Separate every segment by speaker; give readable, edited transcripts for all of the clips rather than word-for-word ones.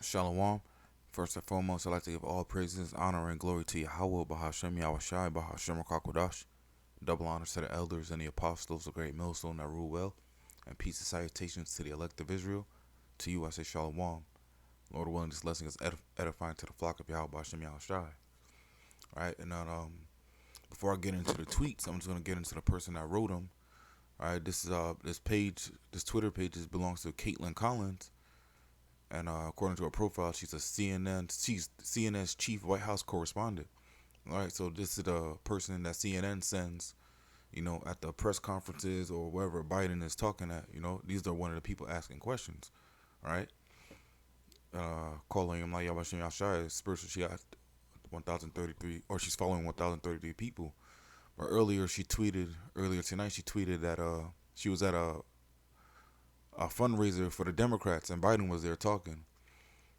Speaker 1: Shalom. First and foremost, I'd like to give all praises, honor, and glory to Yahweh, Bahashem Yahushai, Bahashem Rakakwadash. Double honors to the elders and the apostles, the great millstone that rule well. And peace and salutations to the elect of Israel. To you I say Shalom. Lord willing, this lesson is edifying to the flock of Yahweh, Bahashem Yahushai. Alright, and then before I get into the tweets, I'm just going to get into the person that wrote them. Alright, this Twitter page belongs to Caitlin Collins. And according to her profile, she's CNN's chief White House correspondent. All right, so this is the person that CNN sends, at the press conferences or wherever Biden is talking at. These are one of the people asking questions. All right, calling him like Yabashim Yashai, spiritual. She got 1,033, or she's following 1,033 people. But earlier tonight, she tweeted that she was at a fundraiser for the Democrats, and Biden was there talking.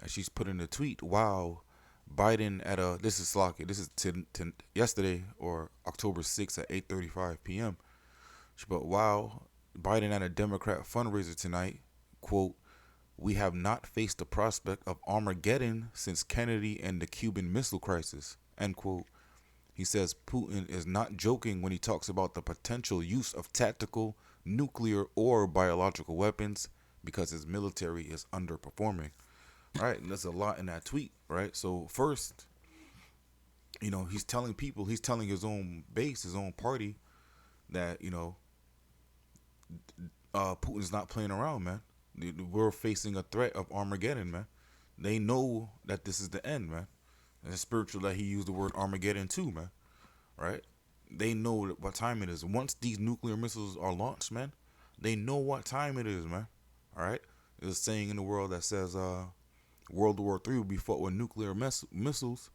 Speaker 1: And she's put in a tweet, "Wow, Biden at a this is Slocky. This is yesterday or October 6th at 8:35 p.m." She put, "Wow, Biden at a Democrat fundraiser tonight. Quote: We have not faced the prospect of Armageddon since Kennedy and the Cuban Missile Crisis." End quote. He says Putin is not joking when he talks about the potential use of tactical, nuclear, or biological weapons because his military is underperforming. Right? And there's a lot in that tweet, right? So first, he's telling his own base, his own party that, Putin's not playing around, man. We're facing a threat of Armageddon, man. They know that this is the end, man. And it's spiritual that he used the word Armageddon too, man. Right? They know what time it is. Once these nuclear missiles are launched, man, they know what time it is, man. All right? There's a saying in the world that says, World War III would be fought with nuclear missiles,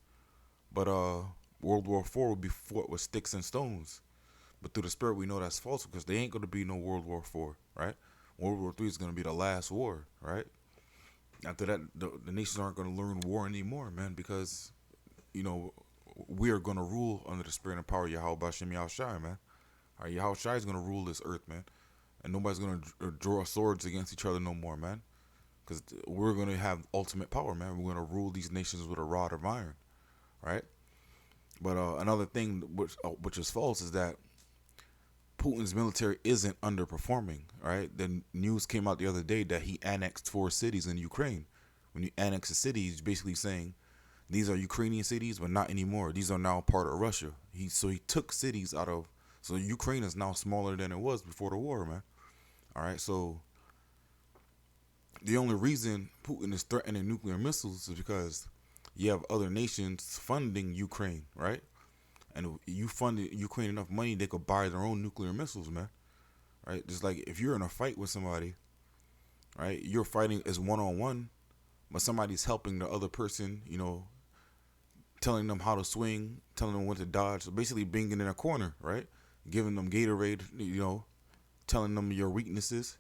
Speaker 1: but World War IV would be fought with sticks and stones. But through the spirit, we know that's false because there ain't going to be no World War IV, right? World War III is going to be the last war, right? After that, the nations aren't going to learn war anymore, man, because, we are going to rule under the spirit and power of Yahweh Bashem Yahushai, man. All right, Yahushai is going to rule this earth, man. And nobody's going to draw swords against each other no more, man. Because we're going to have ultimate power, man. We're going to rule these nations with a rod of iron, right? But another thing which is false is that Putin's military isn't underperforming, right? The news came out the other day that he annexed 4 cities in Ukraine. When you annex a city, he's basically saying these are Ukrainian cities, but not anymore. These are now part of Russia. He took cities out of. So Ukraine is now smaller than it was before the war, man. All right, so the only reason Putin is threatening nuclear missiles is because you have other nations funding Ukraine, right? And you funded Ukraine enough money, they could buy their own nuclear missiles, man. Right? Just like if you're in a fight with somebody, right? You're fighting as one-on-one, but somebody's helping the other person, telling them how to swing, telling them when to dodge. So basically being in a corner, right? Giving them Gatorade, telling them your weaknesses.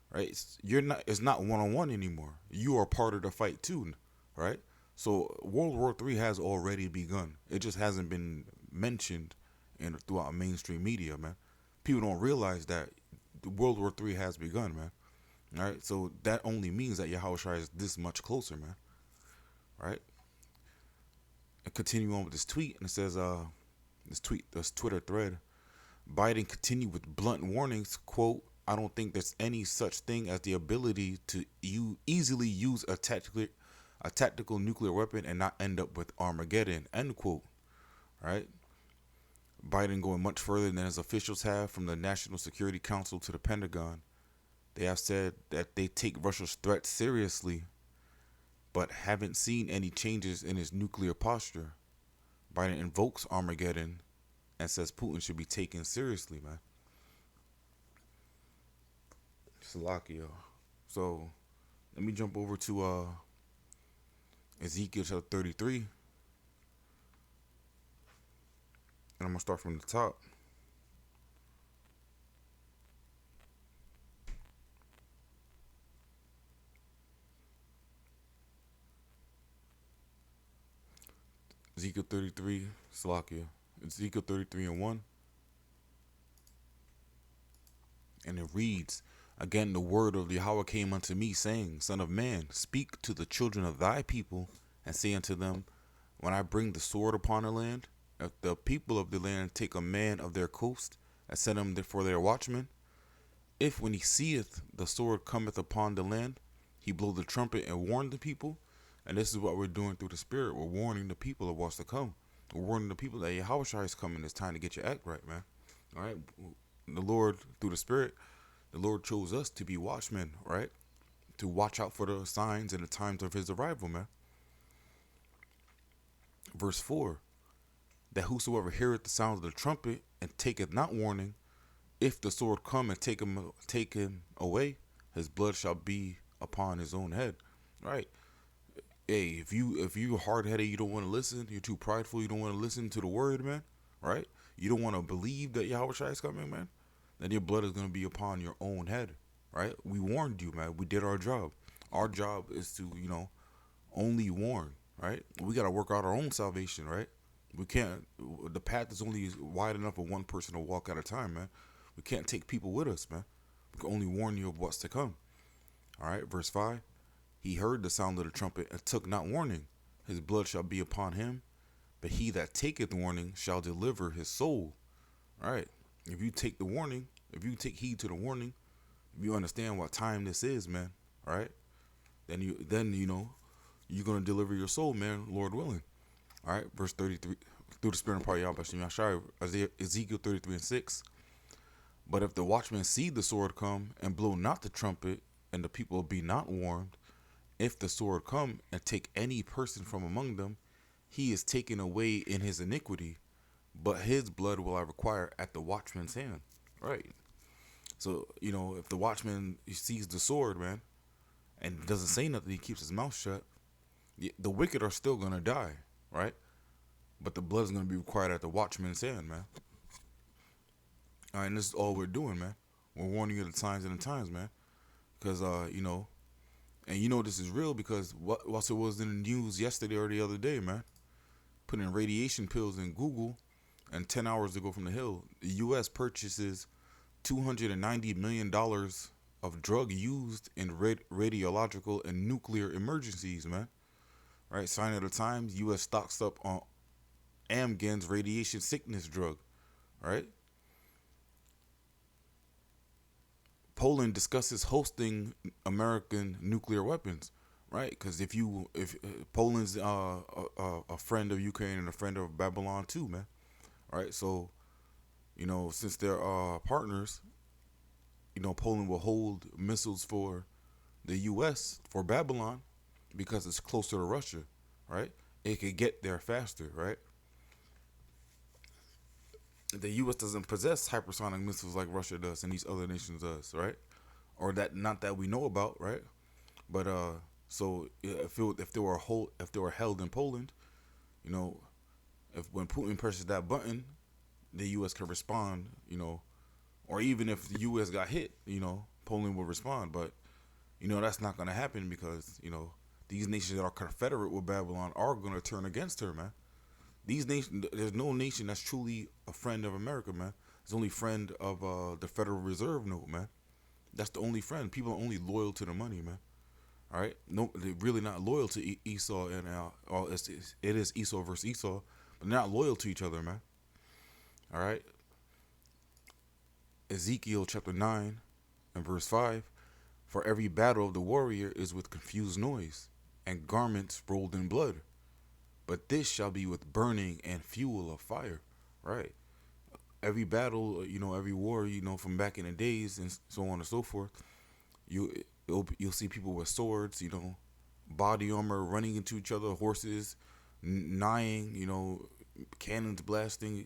Speaker 1: Right? It's not one-on-one anymore. You are part of the fight too, right? So World War III has already begun. It just hasn't been mentioned throughout mainstream media, man. People don't realize that World War III has begun, man. All right? So that only means that Yahushua is this much closer, man. Right? And continue on with this tweet, and it says, this Twitter thread, Biden continued with blunt warnings, quote, I don't think there's any such thing as the ability to easily use a tactical nuclear weapon and not end up with Armageddon, end quote. Right? Biden going much further than his officials have, from the National Security Council to the Pentagon. They have said that they take Russia's threat seriously, but haven't seen any changes in his nuclear posture. Biden invokes Armageddon and says Putin should be taken seriously, man. Slovakia. So let me jump over to Ezekiel chapter 33. And I'm going to start from the top. Ezekiel 33, Slovakia. Ezekiel 33 and 1. And it reads, Again, the word of Yahweh came unto me, saying, Son of man, speak to the children of thy people, and say unto them, When I bring the sword upon the land, if the people of the land take a man of their coast, and set him for their watchman, if when he seeth the sword cometh upon the land, he blow the trumpet and warn the people. And this is what we're doing through the Spirit. We're warning the people of what's to come. We're warning the people that Yahweh is coming. It's time to get your act right, man. All right. The Lord, through the Spirit, the Lord chose us to be watchmen, right? To watch out for the signs and the times of his arrival, man. Verse 4, that whosoever heareth the sound of the trumpet and taketh not warning, if the sword come and take him away, his blood shall be upon his own head. Right? Hey, if you hard headed, you don't want to listen, you're too prideful, you don't want to listen to the word, man. Right? You don't want to believe that Yahweh Shai is coming, man. Then your blood is gonna be upon your own head. Right? We warned you, man. We did our job. Our job is to, only warn. Right? We gotta work out our own salvation. Right? We can't. The path is only wide enough for one person to walk at a time, man. We can't take people with us, man. We can only warn you of what's to come. All right, verse 5. He heard the sound of the trumpet and took not warning. His blood shall be upon him, but he that taketh warning shall deliver his soul. All right. If you take the warning, if you take heed to the warning, if you understand what time this is, man, all right, then you're gonna deliver your soul, man, Lord willing. All right, verse 33, through the Spirit and power of Yahweh, Ezekiel 33:6. But if the watchman see the sword come and blow not the trumpet, and the people be not warned, if the sword come and take any person from among them, he is taken away in his iniquity, but his blood will I require at the watchman's hand. Right. So, if the watchman sees the sword, man, and doesn't say nothing, he keeps his mouth shut, the wicked are still going to die, right? But the blood is going to be required at the watchman's hand, man. All right, and this is all we're doing, man. We're warning you of the signs and the times, man. Because, and this is real because what it was in the news yesterday or the other day, man. Putting radiation pills in Google, and 10 hours to go from the hill, the U.S. purchases $290 million of drug used in radiological and nuclear emergencies, man. Right, sign of the times, U.S. stocks up on Amgen's radiation sickness drug, right? Poland discusses hosting American nuclear weapons, right? Because if Poland's a friend of Ukraine and a friend of Babylon too, man, right? So, since they're partners, Poland will hold missiles for the U.S. for Babylon because it's closer to Russia, right? It could get there faster, right? The U.S. doesn't possess hypersonic missiles like Russia does and these other nations does, right? Or that not that we know about, right? But so if they were held in Poland, if when Putin presses that button, the U.S. can respond, or even if the U.S. got hit, Poland will respond. But that's not going to happen because these nations that are confederate with Babylon are going to turn against her, man. These nations, there's no nation that's truly a friend of America, man. It's only friend of the Federal Reserve note, man. That's the only friend. People are only loyal to the money, man. All right, no, they're really not loyal to Esau and it is Esau versus Esau, but they're not loyal to each other, man. All right. Ezekiel chapter 9 and verse 5. For every battle of the warrior is with confused noise and garments rolled in blood. But this shall be with burning and fuel of fire. Right. Every battle, every war, from back in the days and so on and so forth, you'll see people with swords, body armor running into each other, horses, nighing, cannons blasting,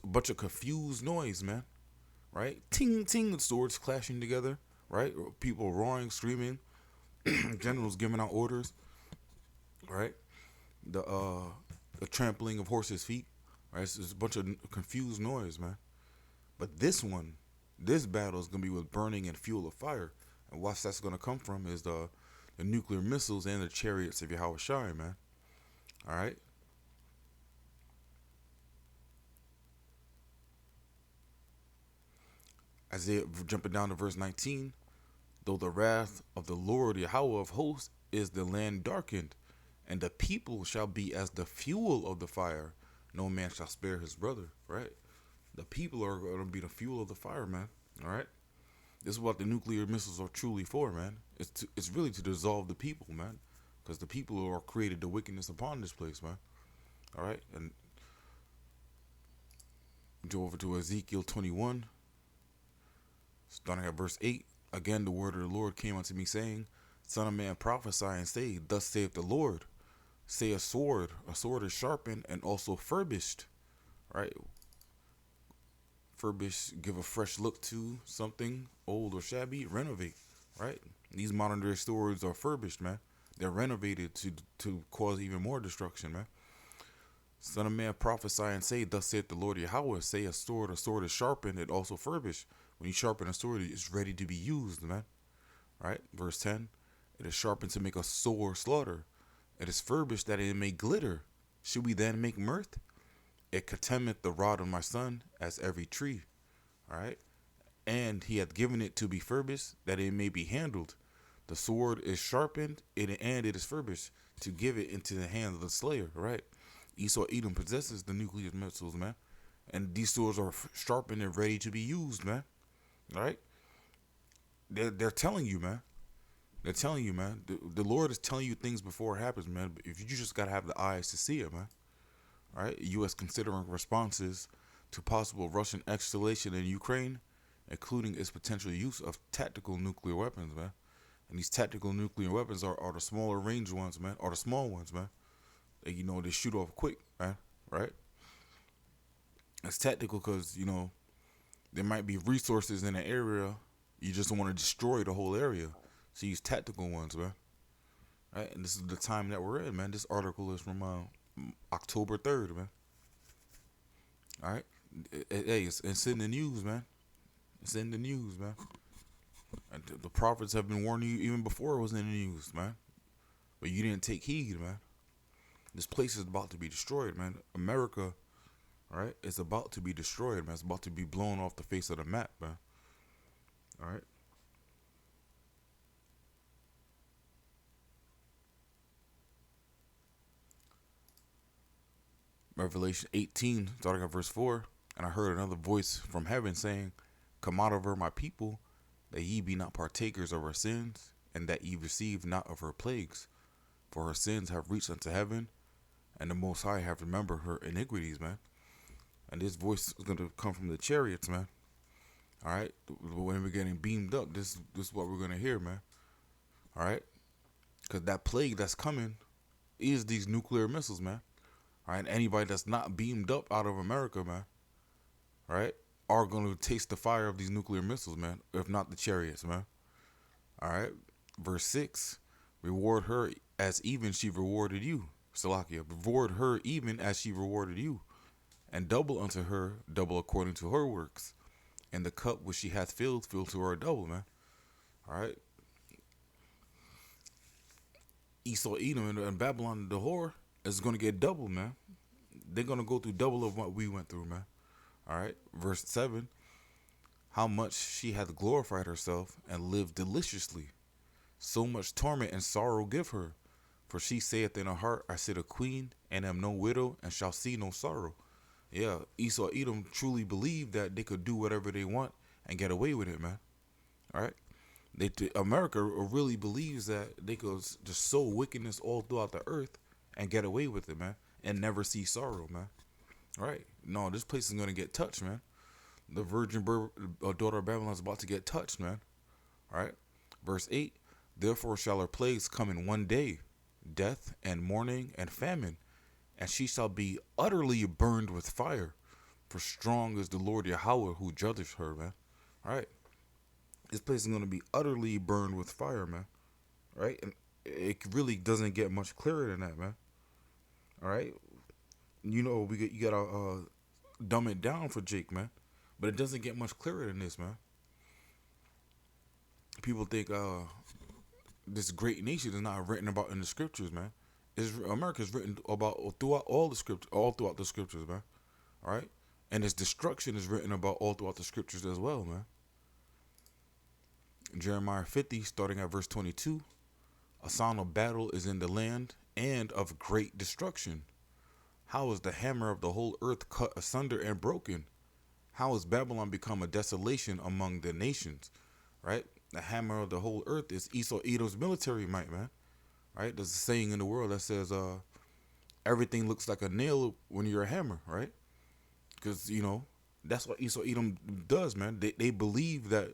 Speaker 1: a bunch of confused noise, man. Right? Ting, ting, swords clashing together, right? People roaring, screaming, generals giving out orders, right? The trampling of horses' feet, right? It's a bunch of confused noise, man. But this battle is going to be with burning and fuel of fire. And what that's going to come from is the nuclear missiles and the chariots of Yahweh Shai, man. All right? Isaiah, jumping down to verse 19. Though the wrath of the Lord Yahweh of hosts is the land darkened, and the people shall be as the fuel of the fire. No man shall spare his brother, right? The people are going to be the fuel of the fire, man. All right? This is what the nuclear missiles are truly for, man. It's really to dissolve the people, man. Because the people who are created the wickedness upon this place, man. All right? And go over to Ezekiel 21, starting at verse 8. Again, the word of the Lord came unto me, saying, Son of man, prophesy and say, Thus saith the Lord. Say a sword is sharpened and also furbished, right? Furbish, give a fresh look to something old or shabby, renovate, right? These modern day swords are furbished, man. They're renovated to cause even more destruction, man. Son of man, prophesy and say, Thus saith the Lord Yahweh, say a sword is sharpened and also furbished. When you sharpen a sword, it's ready to be used, man. Right? Verse 10, it is sharpened to make a sore slaughter. It is furbished that it may glitter. Should we then make mirth? It contemneth the rod of my son as every tree. All right? And he hath given it to be furbished that it may be handled. The sword is sharpened, and it is furbished to give it into the hand of the slayer, right? Esau Edom possesses the nuclear missiles, man. And these swords are sharpened and ready to be used, man. All right? They're telling you, man. They're telling you, man. The Lord is telling you things before it happens, man. If you just gotta have the eyes to see it, man. All right. U.S. considering responses to possible Russian escalation in Ukraine, including its potential use of tactical nuclear weapons, man. And these tactical nuclear weapons are the smaller range ones, man. Are the small ones, man. They shoot off quick, man. Right. It's tactical because there might be resources in an area. You just don't want to destroy the whole area. So use tactical ones, man. Right? And this is the time that we're in, man. This article is from October 3rd, man. All right? Hey, it's in the news, man. It's in the news, man. And the prophets have been warning you even before it was in the news, man. But you didn't take heed, man. This place is about to be destroyed, man. America, all right, is about to be destroyed, man. It's about to be blown off the face of the map, man. All right? Revelation 18, starting at verse 4. And I heard another voice from heaven saying, Come out of her, my people, that ye be not partakers of her sins, and that ye receive not of her plagues. For her sins have reached unto heaven, and the Most High have remembered her iniquities, man. And this voice is going to come from the chariots, man. All right? When we're getting beamed up, this is what we're going to hear, man. All right? Because that plague that's coming is these nuclear missiles, man. All right? Anybody that's not beamed up out of America, man, all right, are going to taste the fire of these nuclear missiles, man, if not the chariots, man. All right? Verse 6, reward her as even she rewarded you. Salakia, reward her even as she rewarded you, and double unto her, double according to her works. And the cup which she hath filled, fill to her double, man. All right? Esau, Edom, and Babylon, the whore, is going to get double, man. They're going to go through double of what we went through, man. All right? Verse 7, how much she hath glorified herself and lived deliciously. So much torment and sorrow give her. For she saith in her heart, I sit a queen, and am no widow, and shall see no sorrow. Yeah, Esau, Edom truly believed that they could do whatever they want and get away with it, man. All right? America really believes that they could just sow wickedness all throughout the earth and get away with it, man, and never see sorrow, man. All right? No, this place is going to get touched, man. The virgin daughter of Babylon is about to get touched, man. All right? Verse 8, therefore shall her plagues come in one day, death and mourning and famine, and she shall be utterly burned with fire. For strong is the Lord Yahweh who judgeth her, man. All right? This place is going to be utterly burned with fire, man. All right? And it really doesn't get much clearer than that, man. All right? You got to dumb it down for Jake, man. But it doesn't get much clearer than this, man. People think this great nation is not written about in the scriptures, man. America is written about throughout all throughout the scriptures, man. All right? And its destruction is written about all throughout the scriptures as well, man. Jeremiah 50, starting at verse 22. A sound of battle is in the land and of great destruction. How is the hammer of the whole earth cut asunder and broken? How has Babylon become a desolation among the nations? Right? The hammer of the whole earth is Esau Edom's military might, man. Right? There's a saying in the world that says, everything looks like a nail when you're a hammer, right? Because, that's what Esau Edom does, man. They believe that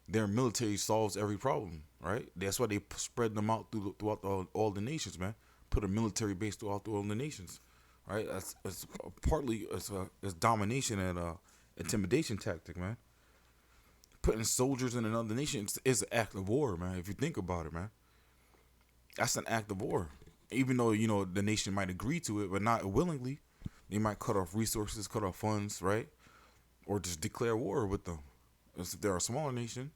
Speaker 1: their military solves every problem, right? That's why they spread them out throughout all the nations, man. Put a military base throughout all the nations, right? That's partly it's domination and intimidation tactic, man. Putting soldiers in another nation is an act of war, man. If you think about it, man, that's an act of war. Even though the nation might agree to it, but not willingly, they might cut off resources, cut off funds, right, or just declare war with them. As if they're a smaller nation,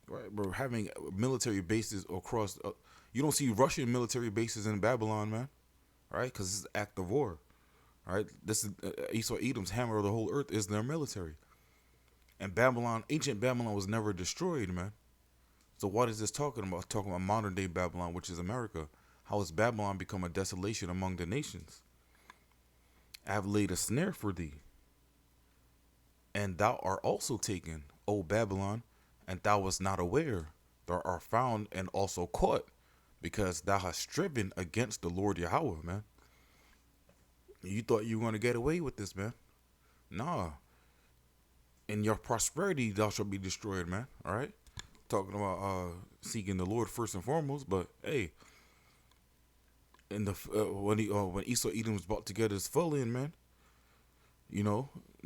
Speaker 1: right? But having military bases across, you don't see Russian military bases in Babylon, man, right? Because it's an act of war, right? This is Esau Edom's hammer of the whole earth is their military. And Babylon, ancient Babylon was never destroyed, man. So what is this talking about? It's talking about modern day Babylon, which is America. How has Babylon become a desolation among the nations? I have laid a snare for thee, and thou art also taken, O Babylon, and thou wast not aware. Thou art found and also caught, because thou hast striven against the Lord Yahweh, man. You thought you were going to get away with this, man. Nah. In your prosperity, thou shalt be destroyed, man. All right? Talking about seeking the Lord first and foremost, but hey, in the when Esau Edom was brought together as full in, man,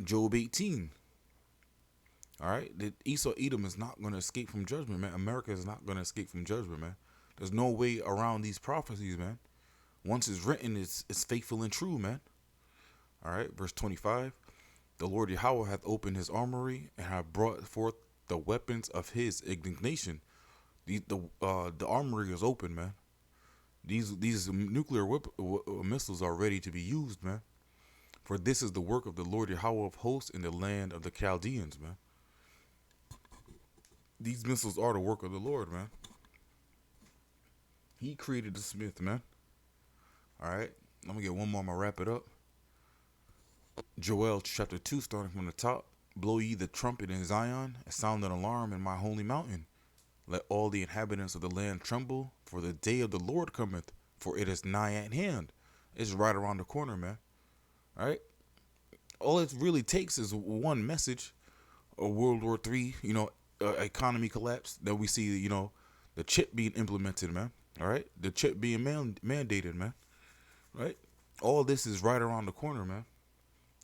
Speaker 1: Job 18. All right, Esau Edom is not going to escape from judgment, man. America is not going to escape from judgment, man. There's no way around these prophecies, man. Once it's written, it's faithful and true, man. All right, verse 25. The Lord Yahweh hath opened his armory and hath brought forth the weapons of his indignation. The armory is open, man. These nuclear missiles are ready to be used, man. For this is the work of the Lord Yahweh of hosts in the land of the Chaldeans, man. These missiles are the work of the Lord, man. He created the smith, man. All right, I'm going to get one more. I'm going to wrap it up. Joel chapter 2, starting from the top. Blow ye the trumpet in Zion, and sound an alarm in my holy mountain. Let all the inhabitants of the land tremble, for the day of the Lord cometh, for it is nigh at hand. It's right around the corner, man. All right? All it really takes is one message, a World War III, economy collapse, that we see, the chip being implemented, man. All right? The chip being mandated, man. Right? All this is right around the corner, man.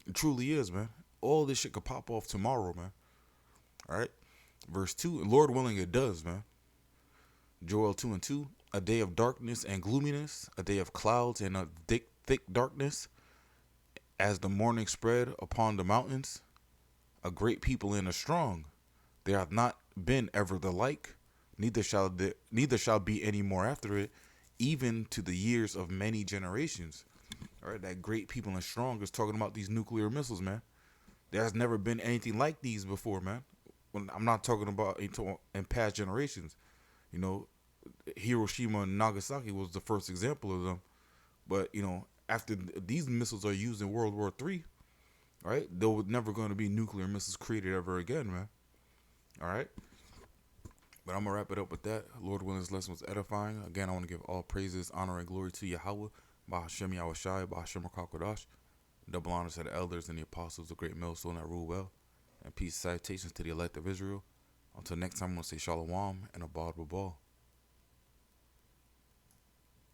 Speaker 1: It truly is, man. All this shit could pop off tomorrow, man. All right? Verse 2, Lord willing, it does, man. Joel 2 and 2, a day of darkness and gloominess, a day of clouds and a thick darkness, as the morning spread upon the mountains, a great people and a strong. There hath not been ever the like, neither shall be any more after it, even to the years of many generations. All right, that great people and strong is talking about these nuclear missiles, man. There has never been anything like these before, man. When I'm not talking about in past generations. Hiroshima and Nagasaki was the first example of them. But, after these missiles are used in World War III, right, there was never going to be nuclear missiles created ever again, man. All right? But I'm going to wrap it up with that. Lord willing, this lesson was edifying. Again, I want to give all praises, honor, and glory to Yahweh. Bahashem Yahushai, Bahashem Rakakwadash. Double honors to the elders and the apostles, the great millstone that rule well. And peace and salutations to the elect of Israel. Until next time, I'm going to say Shalom and Abad Babal.